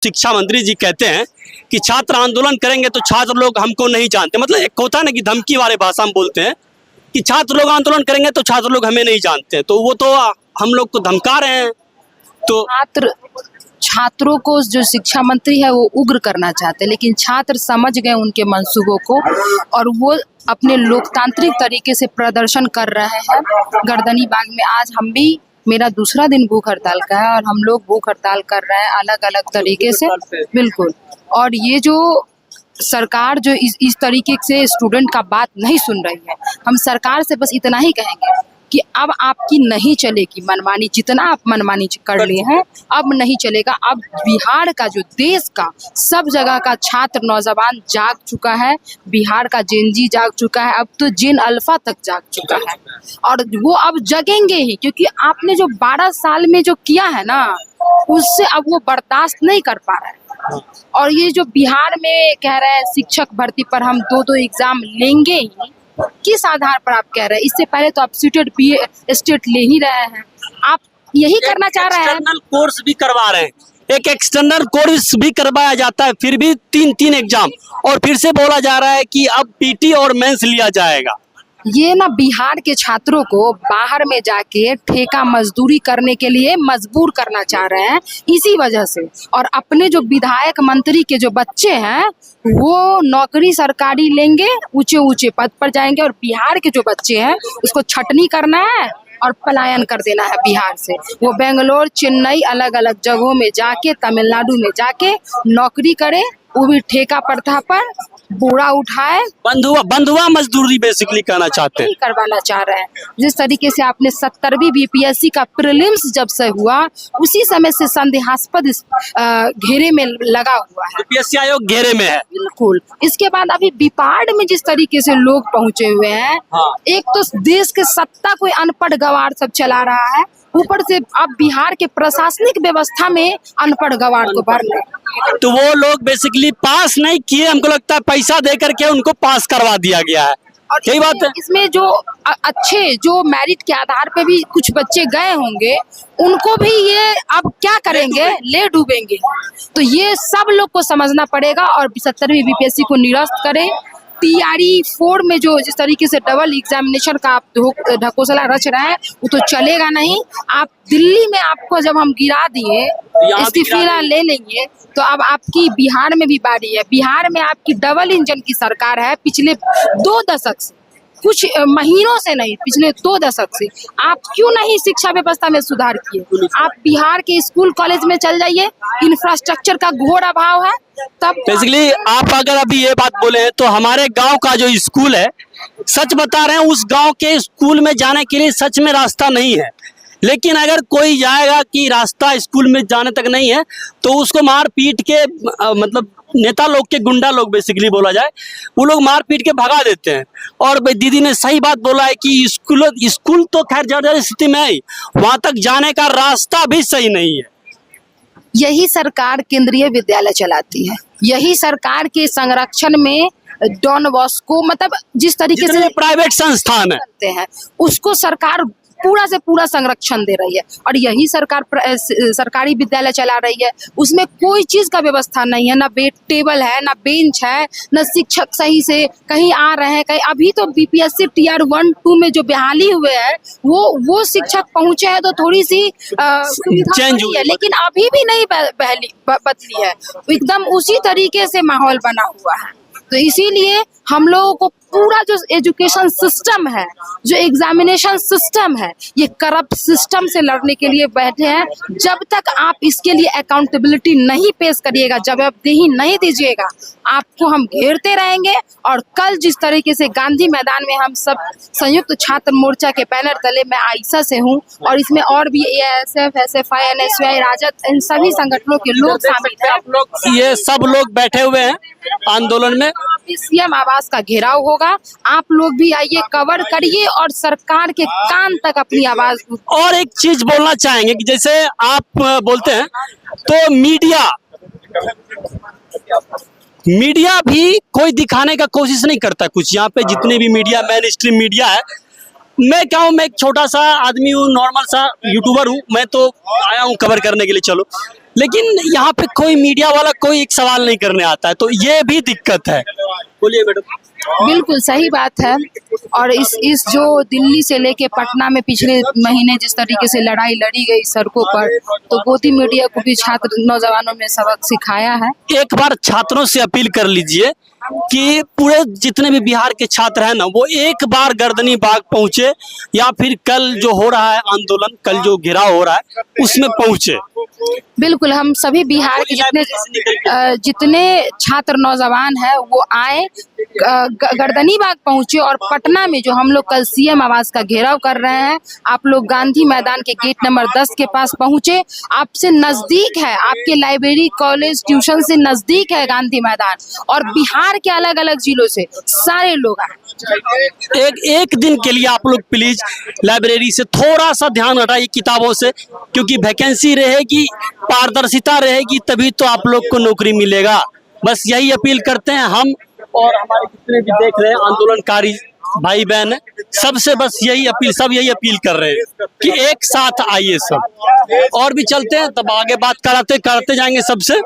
शिक्षा मंत्री जी कहते हैं कि छात्र आंदोलन करेंगे तो छात्र लोग हमको नहीं जानते, मतलब एक होता है ना कि धमकी वाले भाषा में बोलते हैं कि छात्र लोग आंदोलन करेंगे तो छात्र लोग हमें नहीं जानते, तो वो तो हम लोग को धमका रहे हैं। तो छात्रों को जो शिक्षा मंत्री है वो उग्र करना चाहते हैं, लेकिन छात्र समझ गए उनके मंसूबों को और वो अपने लोकतांत्रिक तरीके से प्रदर्शन कर रहे हैं। गर्दनी बाग में आज हम भी, मेरा दूसरा दिन भूख हड़ताल का है और हम लोग भूख हड़ताल कर रहे हैं अलग अलग तरीके से। बिल्कुल। और ये जो सरकार जो इस तरीके से स्टूडेंट का बात नहीं सुन रही है, हम सरकार से बस इतना ही कहेंगे कि अब आपकी नहीं चलेगी मनमानी, जितना आप मनमानी कर लिए हैं अब नहीं चलेगा। अब बिहार का जो देश का सब जगह का छात्र नौजवान जाग चुका है, बिहार का जेनजी जाग चुका है, अब तो जेन अल्फा तक जाग चुका है और वो अब जगेंगे ही, क्योंकि आपने जो 12 साल में जो किया है ना उससे अब वो बर्दाश्त नहीं कर पा रहे हैं। और ये जो बिहार में कह रहे हैं शिक्षक भर्ती पर हम 2-2 एग्जाम लेंगे ही, किस आधार पर आप कह रहे हैं? इससे पहले तो आप सीटेड स्टेट ले ही रहे हैं, आप यही करना चाह रहे हैं। एक्सटर्नल कोर्स भी करवा रहे हैं, एक एक्सटर्नल कोर्स भी करवाया जाता है, फिर भी 3-3 एग्जाम, और फिर से बोला जा रहा है कि अब पीटी और मेंस लिया जाएगा। ये ना बिहार के छात्रों को बाहर में जाके ठेका मजदूरी करने के लिए मजबूर करना चाह रहे हैं इसी वजह से। और अपने जो विधायक मंत्री के जो बच्चे हैं वो नौकरी सरकारी लेंगे, ऊंचे ऊंचे पद पर जाएंगे, और बिहार के जो बच्चे हैं उसको छटनी करना है और पलायन कर देना है बिहार से। वो बेंगलोर, चेन्नई, अलग अलग जगहों में जाके, तमिलनाडु में जाके नौकरी करे, वो भी ठेका प्रथा पर, बोरा उठाए, बंधुआ मजदूरी बेसिकली करना चाहते हैं, करवाना चाह रहे हैं। जिस तरीके से आपने 70वीं बीपीएससी का प्रीलिम्स जब से हुआ उसी समय से संदेहास्पद घेरे में लगा हुआ है, बीपीएससी आयोग घेरे में है। बिल्कुल। इसके बाद अभी बिपार्ड में जिस तरीके से लोग पहुंचे हुए हैं, एक तो देश के सत्ता कोई अनपढ़ गवार सब चला रहा है, ऊपर से अब बिहार के प्रशासनिक व्यवस्था में अनपढ़ गवार को भर ले, तो वो लोग बेसिकली पास नहीं किए, हमको लगता है पैसा दे करके उनको पास करवा दिया गया है। और यही बात है। इसमें जो अच्छे जो मेरिट के आधार पे भी कुछ बच्चे गए होंगे उनको भी ये अब क्या करेंगे, ले डूबेंगे। तो ये सब लोग को समझना पड़ेगा और 70वीं बीपीएससी को निरस्त करें। TRE 4 में जो जिस तरीके से डबल एग्जामिनेशन का आप ढकोसला रच रहे हैं वो तो चलेगा नहीं। आप दिल्ली में आपको जब हम गिरा दिए, इस्तीफा ले लेंगे, तो अब आपकी बिहार में भी बारी है। बिहार में आपकी डबल इंजन की सरकार है पिछले 2 दशक से, कुछ महीनों से नहीं, पिछले 2 दशक से। आप क्यों नहीं शिक्षा व्यवस्था में सुधार किए? आप बिहार के स्कूल कॉलेज में चल जाइए, इंफ्रास्ट्रक्चर का घोर अभाव है। तब बेसिकली आप अगर अभी ये बात बोले हैं तो हमारे गांव का जो स्कूल है, सच बता रहे हैं, उस गांव के स्कूल में जाने के लिए सच में रास्ता नहीं है। लेकिन अगर कोई जाएगा कि रास्ता स्कूल में जाने तक नहीं है तो उसको मार पीट के मतलब नेता लोग के गुंडा लोग बेसिकली बोला जाए, वो लोग मार पीट के भगा देते हैं। और दीदी ने सही बात बोला है कि स्कूल तो खैर जर्जर स्थिति में है, वहां तक जाने का रास्ता भी सही नहीं है। यही सरकार केंद्रीय विद्यालय चलाती है, यही सरकार के संरक्षण में डॉन बॉस्को, मतलब जिस तरीके से प्राइवेट संस्थान है उसको सरकार पूरा से पूरा संरक्षण दे रही है। और यही सरकार सरकारी विद्यालय चला रही है, उसमें कोई चीज का व्यवस्था नहीं है, ना टेबल है, ना बेंच है, ना शिक्षक सही से कहीं आ रहे हैं कहीं। अभी तो बीपीएससी TR 1-2 में जो बहाली हुए हैं वो शिक्षक पहुंचे हैं तो थोड़ी सी चेंज हुई है, लेकिन अभी भी नहीं बदली है, एकदम उसी तरीके से माहौल बना हुआ है। तो इसीलिए हम लोगों को पूरा जो एजुकेशन सिस्टम है, जो एग्जामिनेशन सिस्टम है, ये करप्ट सिस्टम से लड़ने के लिए बैठे हैं। जब तक आप इसके लिए अकाउंटेबिलिटी नहीं पेश करिएगा, जवाबदेही नहीं दीजिएगा, आपको हम घेरते रहेंगे। और कल जिस तरीके से गांधी मैदान में हम सब संयुक्त छात्र मोर्चा के बैनर तले, मैं आयशा से हूँ और इसमें और भी AISF, SFI, NSY, राजद, इन सभी संगठनों के लोग शामिल हैं। ये सब लोग बैठे हुए हैं आंदोलन में। CM आवास का घेराव होगा, आप लोग भी आइए, कवर करिए और सरकार के कान तक अपनी आवाज। और एक चीज बोलना चाहेंगे कि जैसे आप बोलते हैं तो मीडिया भी कोई दिखाने का कोशिश नहीं करता कुछ। यहाँ पे जितने भी मीडिया, मेन स्ट्रीम मीडिया है, मैं क्या हूँ, मैं एक छोटा सा आदमी हूँ, नॉर्मल सा यूट्यूबर हूँ, मैं तो आया हूँ कवर करने के लिए। चलो, लेकिन यहाँ पे कोई मीडिया वाला कोई एक सवाल नहीं करने आता है, तो ये भी दिक्कत है। बोलिए मैडम। बिल्कुल सही बात है। और इस जो दिल्ली से लेके पटना में पिछले महीने जिस तरीके से लड़ाई लड़ी गई सड़कों पर, तो गोदी मीडिया को भी छात्र नौजवानों में सबक सिखाया है। एक बार छात्रों से अपील कर लीजिए कि पूरे जितने भी बिहार के छात्र हैं ना, वो एक बार गर्दनी बाग पहुंचे, या फिर कल जो हो रहा है आंदोलन, कल जो घेराव हो रहा है उसमें पहुंचे। बिल्कुल, हम सभी बिहार के जितने छात्र नौजवान हैं वो आए, गर्दनी बाग पहुंचे, और पटना में जो हम लोग कल सीएम आवास का घेराव कर रहे हैं, आप लोग गांधी मैदान के गेट नंबर 10 के पास पहुंचे। आपसे नजदीक है, आपके लाइब्रेरी, कॉलेज, ट्यूशन से नजदीक है गांधी मैदान, और बिहार के अलग अलग जिलों से सारे लोग आए। एक दिन के लिए आप लोग प्लीज लाइब्रेरी से थोड़ा सा ध्यान हटाइए किताबों से, क्योंकि वैकेंसी रहेगी, पारदर्शिता रहेगी, तभी तो आप लोग को नौकरी मिलेगा। बस यही अपील करते हैं हम, और हमारे जितने भी देख रहे हैं आंदोलनकारी भाई बहन है, सबसे बस यही अपील, सब यही अपील कर रहे हैं कि एक साथ आइए सब। और भी चलते हैं, तब आगे बात करते जाएंगे सबसे।